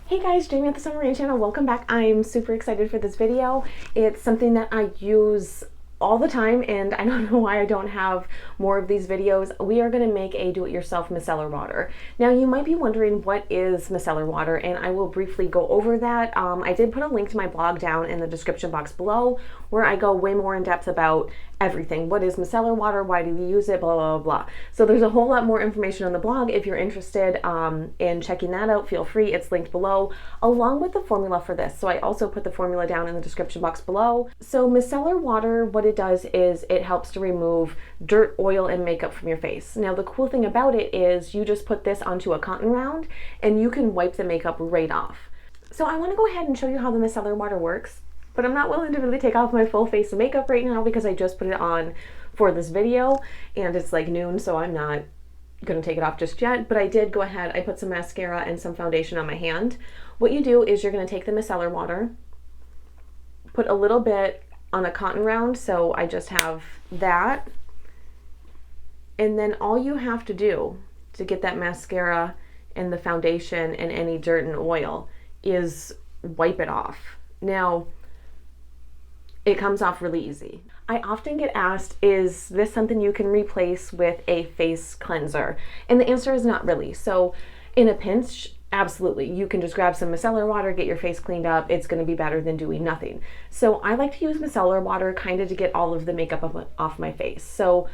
Hey guys, Jamie at the Summer Rain channel. Welcome back. I'm super excited for this video. It's something that I use all the time and I don't know why I don't have more of these videos. We are going to make a do-it-yourself micellar water. Now you might be wondering what is micellar water, and I will briefly go over that. I did put a link to my blog down in the description box below where I go way more in depth about everything. What is micellar water? Why do we use it? Blah, blah, blah, blah. So there's a whole lot more information on the blog. If you're interested in checking that out, feel free. It's linked below along with the formula for this. So I also put the formula down in the description box below. So micellar water, what it does is it helps to remove dirt, oil, and makeup from your face. Now the cool thing about it is you just put this onto a cotton round and you can wipe the makeup right off. So I want to go ahead and show you how the micellar water works. But I'm not willing to really take off my full face of makeup right now because I just put it on for this video and it's like noon, so I'm not gonna take it off just yet. But I did go ahead, I put some mascara and some foundation on my hand. What you do is you're gonna take the micellar water, put a little bit on a cotton round, so I just have that. And then all you have to do to get that mascara and the foundation and any dirt and oil is wipe it off. Now, it comes off really easy. I often get asked, is this something you can replace with a face cleanser? And the answer is not really. So in a pinch, absolutely. You can just grab some micellar water, get your face cleaned up. It's gonna be better than doing nothing. So I like to use micellar water kind of to get all of the makeup off my face. So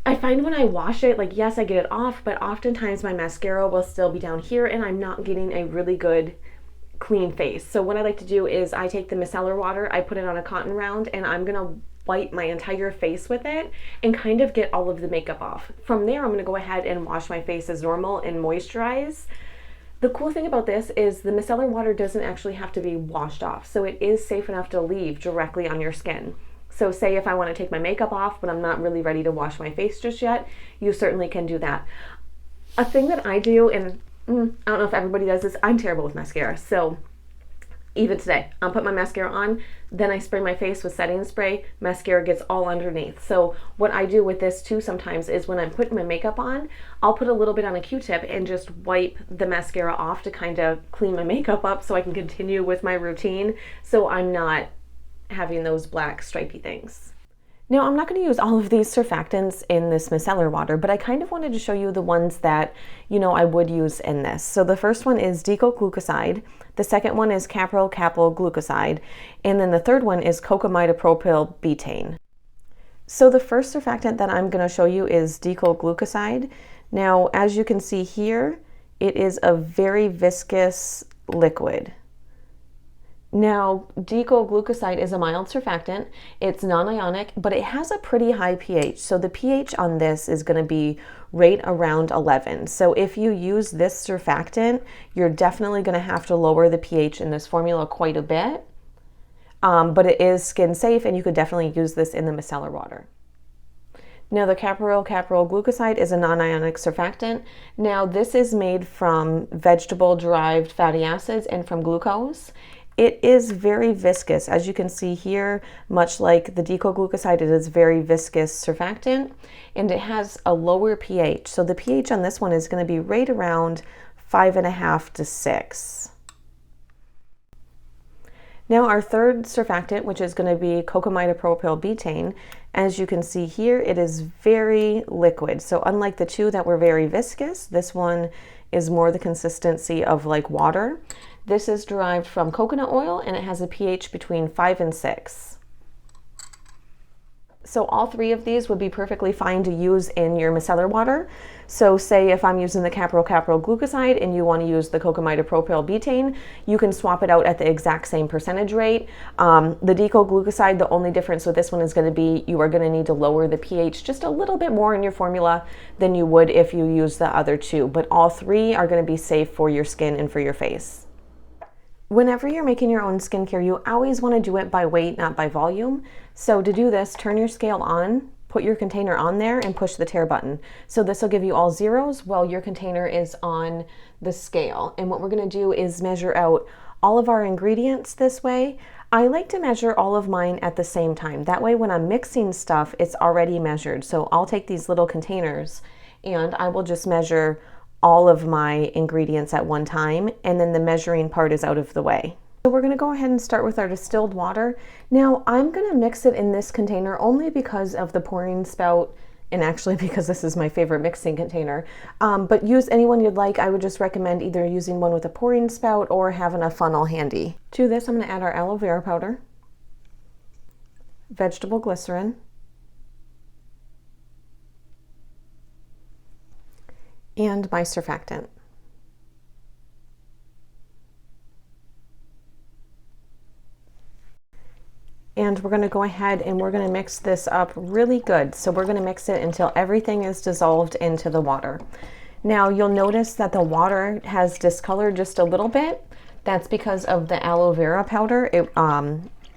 I find when I wash it, like yes, I get it off, but oftentimes my mascara will still be down here and I'm not getting a really good clean face. So what I like to do is I take the micellar water, I put it on a cotton round, and I'm gonna wipe my entire face with it and kind of get all of the makeup off. From there, I'm gonna go ahead and wash my face as normal and moisturize. The cool thing about this is the micellar water doesn't actually have to be washed off, so it is safe enough to leave directly on your skin. So say if I want to take my makeup off, but I'm not really ready to wash my face just yet, you certainly can do that. A thing that I do, and I don't know if everybody does this, I'm terrible with mascara. So even today, I'll put my mascara on, then I spray my face with setting spray, mascara gets all underneath. So what I do with this too sometimes is when I'm putting my makeup on, I'll put a little bit on a Q-tip and just wipe the mascara off to kind of clean my makeup up so I can continue with my routine so I'm not having those black stripy things. Now, I'm not going to use all of these surfactants in this micellar water, but I kind of wanted to show you the ones that, I would use in this. So the first one is decoglucoside, the second one is capryl-glucoside, and then the third one is cocamidopropyl betaine. So the first surfactant that I'm going to show you is decoglucoside. Now, as you can see here, it is a very viscous liquid. Now, decoglucoside is a mild surfactant. It's non-ionic, but it has a pretty high pH. So the pH on this is going to be right around 11. So if you use this surfactant, you're definitely going to have to lower the pH in this formula quite a bit. But it is skin safe, and you could definitely use this in the micellar water. Now, the capryl-glucoside is a non-ionic surfactant. Now, this is made from vegetable-derived fatty acids and from glucose. It is very viscous. As you can see here, much like the decoglucoside, it is very viscous surfactant, and it has a lower pH. So the pH on this one is going to be right around 5.5 to 6. Now our third surfactant, which is going to be cocamidopropyl betaine, as you can see here, it is very liquid. So unlike the two that were very viscous, this one is more the consistency of like water. This is derived from coconut oil and it has a pH between 5 and 6. So all three of these would be perfectly fine to use in your micellar water. So say if I'm using the capryl-glucoside and you want to use the cocamidopropyl betaine, you can swap it out at the exact same percentage rate. The decoglucoside, the only difference with this one is going to be you are going to need to lower the pH just a little bit more in your formula than you would if you use the other two. But all three are going to be safe for your skin and for your face. Whenever you're making your own skincare, you always want to do it by weight, not by volume. So to do this, turn your scale on, put your container on there, and push the tare button. So this will give you all zeros while your container is on the scale. And what we're going to do is measure out all of our ingredients this way. I like to measure all of mine at the same time. That way when I'm mixing stuff, it's already measured. So I'll take these little containers and I will just measure all of my ingredients at one time, and then the measuring part is out of the way. So we're gonna go ahead and start with our distilled water. Now I'm gonna mix it in this container only because of the pouring spout, and actually because this is my favorite mixing container. But use any one you'd like. I would just recommend either using one with a pouring spout or having a funnel handy. To this, I'm gonna add our aloe vera powder, vegetable glycerin, and my surfactant. And we're gonna go ahead and we're gonna mix this up really good. So we're gonna mix it until everything is dissolved into the water. Now you'll notice that the water has discolored just a little bit. That's because of the aloe vera powder. It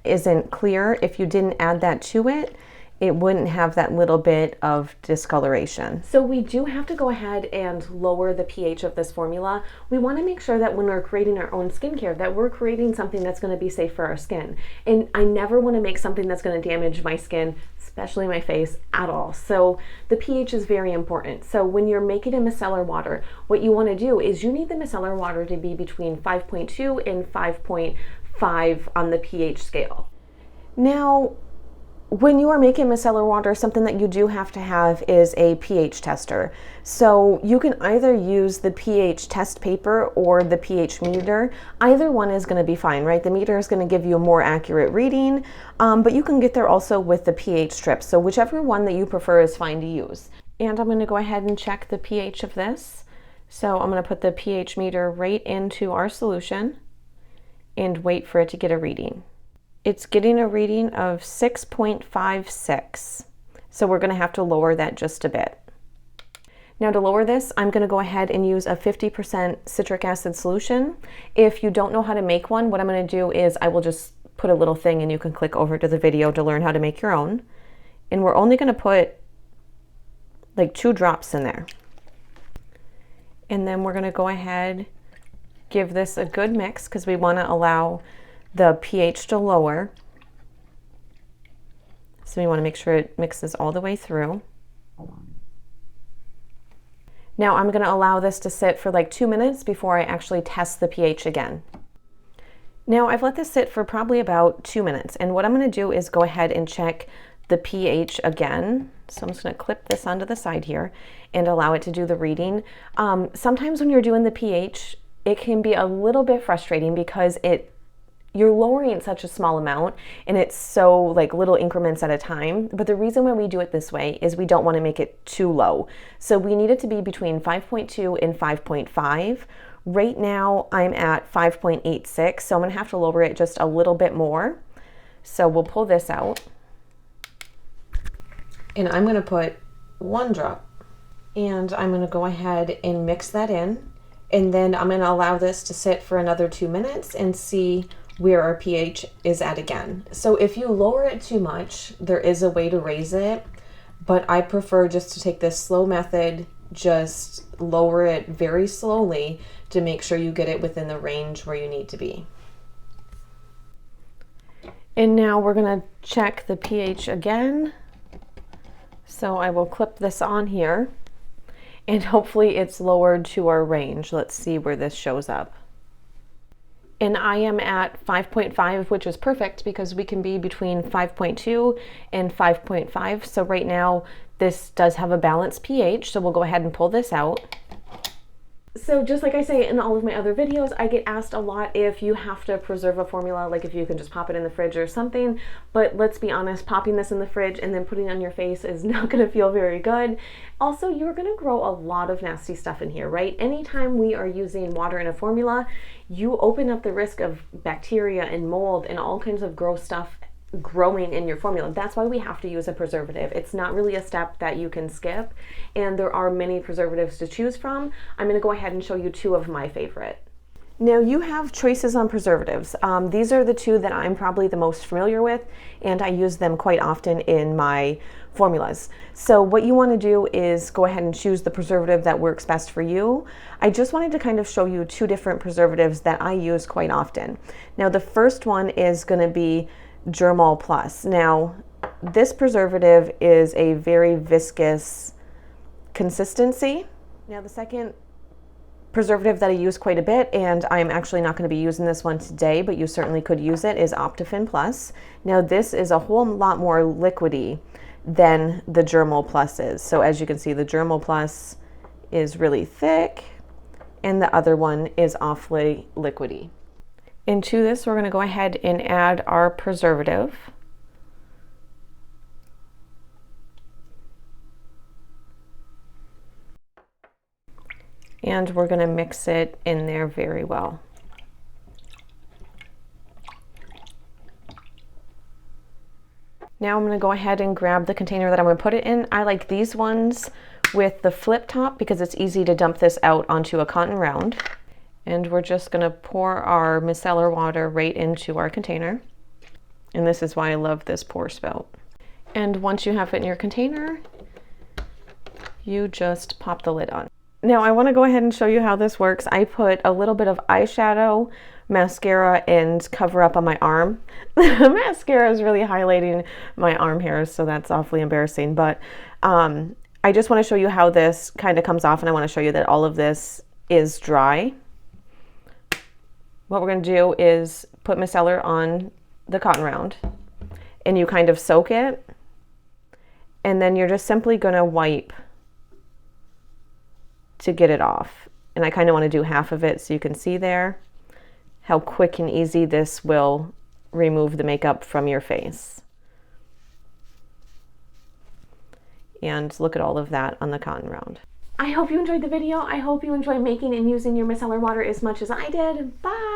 isn't clear. If you didn't add that to it, it wouldn't have that little bit of discoloration. So we do have to go ahead and lower the pH of this formula. We want to make sure that when we're creating our own skincare, that we're creating something that's going to be safe for our skin. And I never want to make something that's going to damage my skin, especially my face, at all. So the pH is very important. So when you're making a micellar water, what you want to do is you need the micellar water to be between 5.2 and 5.5 on the pH scale. Now, when you are making micellar water, something that you do have to have is a pH tester. So you can either use the pH test paper or the pH meter. Either one is going to be fine, right? The meter is going to give you a more accurate reading, but you can get there also with the pH strip. So whichever one that you prefer is fine to use. And I'm going to go ahead and check the pH of this. So I'm going to put the pH meter right into our solution and wait for it to get a reading. It's getting a reading of 6.56. So we're going to have to lower that just a bit. Now to lower this, I'm going to go ahead and use a 50% citric acid solution. If you don't know how to make one, what I'm going to do is I will just put a little thing and you can click over to the video to learn how to make your own. And we're only going to put like 2 drops in there. And then we're going to go ahead, give this a good mix because we want to allow the pH to lower. So we want to make sure it mixes all the way through. Now I'm going to allow this to sit for like 2 minutes before I actually test the pH again. Now I've let this sit for probably about 2 minutes, and what I'm going to do is go ahead and check the pH again. So I'm just going to clip this onto the side here and allow it to do the reading. Sometimes when you're doing the pH, it can be a little bit frustrating because you're lowering such a small amount and it's so like little increments at a time. But the reason why we do it this way is we don't want to make it too low. So we need it to be between 5.2 and 5.5. Right now I'm at 5.86, so I'm going to have to lower it just a little bit more. So we'll pull this out. And I'm going to put 1 drop. And I'm going to go ahead and mix that in. And then I'm going to allow this to sit for another 2 minutes and see where our pH is at again. So if you lower it too much, there is a way to raise it, but I prefer just to take this slow method, just lower it very slowly to make sure you get it within the range where you need to be. And now we're gonna check the pH again. So I will clip this on here and hopefully it's lowered to our range. Let's see where this shows up. And I am at 5.5, which is perfect because we can be between 5.2 and 5.5. So right now this does have a balanced pH, so we'll go ahead and pull this out. So just like I say in all of my other videos, I get asked a lot if you have to preserve a formula, like if you can just pop it in the fridge or something. But let's be honest, popping this in the fridge and then putting it on your face is not going to feel very good. Also, you're going to grow a lot of nasty stuff in here, right? Anytime we are using water in a formula, you open up the risk of bacteria and mold and all kinds of gross stuff growing in your formula. That's why we have to use a preservative. It's not really a step that you can skip, and there are many preservatives to choose from. I'm going to go ahead and show you 2 of my favorite. Now you have choices on preservatives. These are the 2 that I'm probably the most familiar with, and I use them quite often in my formulas. So what you want to do is go ahead and choose the preservative that works best for you. I just wanted to kind of show you 2 different preservatives that I use quite often. Now the first one is going to be Germall Plus. Now this preservative is a very viscous consistency. Now the second preservative that I use quite a bit, and I'm actually not going to be using this one today, but you certainly could use it, is Optifin Plus. Now this is a whole lot more liquidy than the Germal Plus is. So as you can see, the Germal Plus is really thick and the other one is awfully liquidy. Into this, we're going to go ahead and add our preservative. And we're going to mix it in there very well. Now I'm going to go ahead and grab the container that I'm going to put it in. I like these ones with the flip top because it's easy to dump this out onto a cotton round. And we're just going to pour our micellar water right into our container. And this is why I love this pour spout. And once you have it in your container, you just pop the lid on. Now I want to go ahead and show you how this works. I put a little bit of eyeshadow, mascara, and cover up on my arm. The mascara is really highlighting my arm hairs, so that's awfully embarrassing. But I just want to show you how this kind of comes off, and I want to show you that all of this is dry. What we're going to do is put micellar on the cotton round, and you kind of soak it, and then you're just simply going to wipe to get it off. And I kind of want to do half of it so you can see there how quick and easy this will remove the makeup from your face. And look at all of that on the cotton round. I hope you enjoyed the video. I hope you enjoy making and using your micellar water as much as I did. Bye!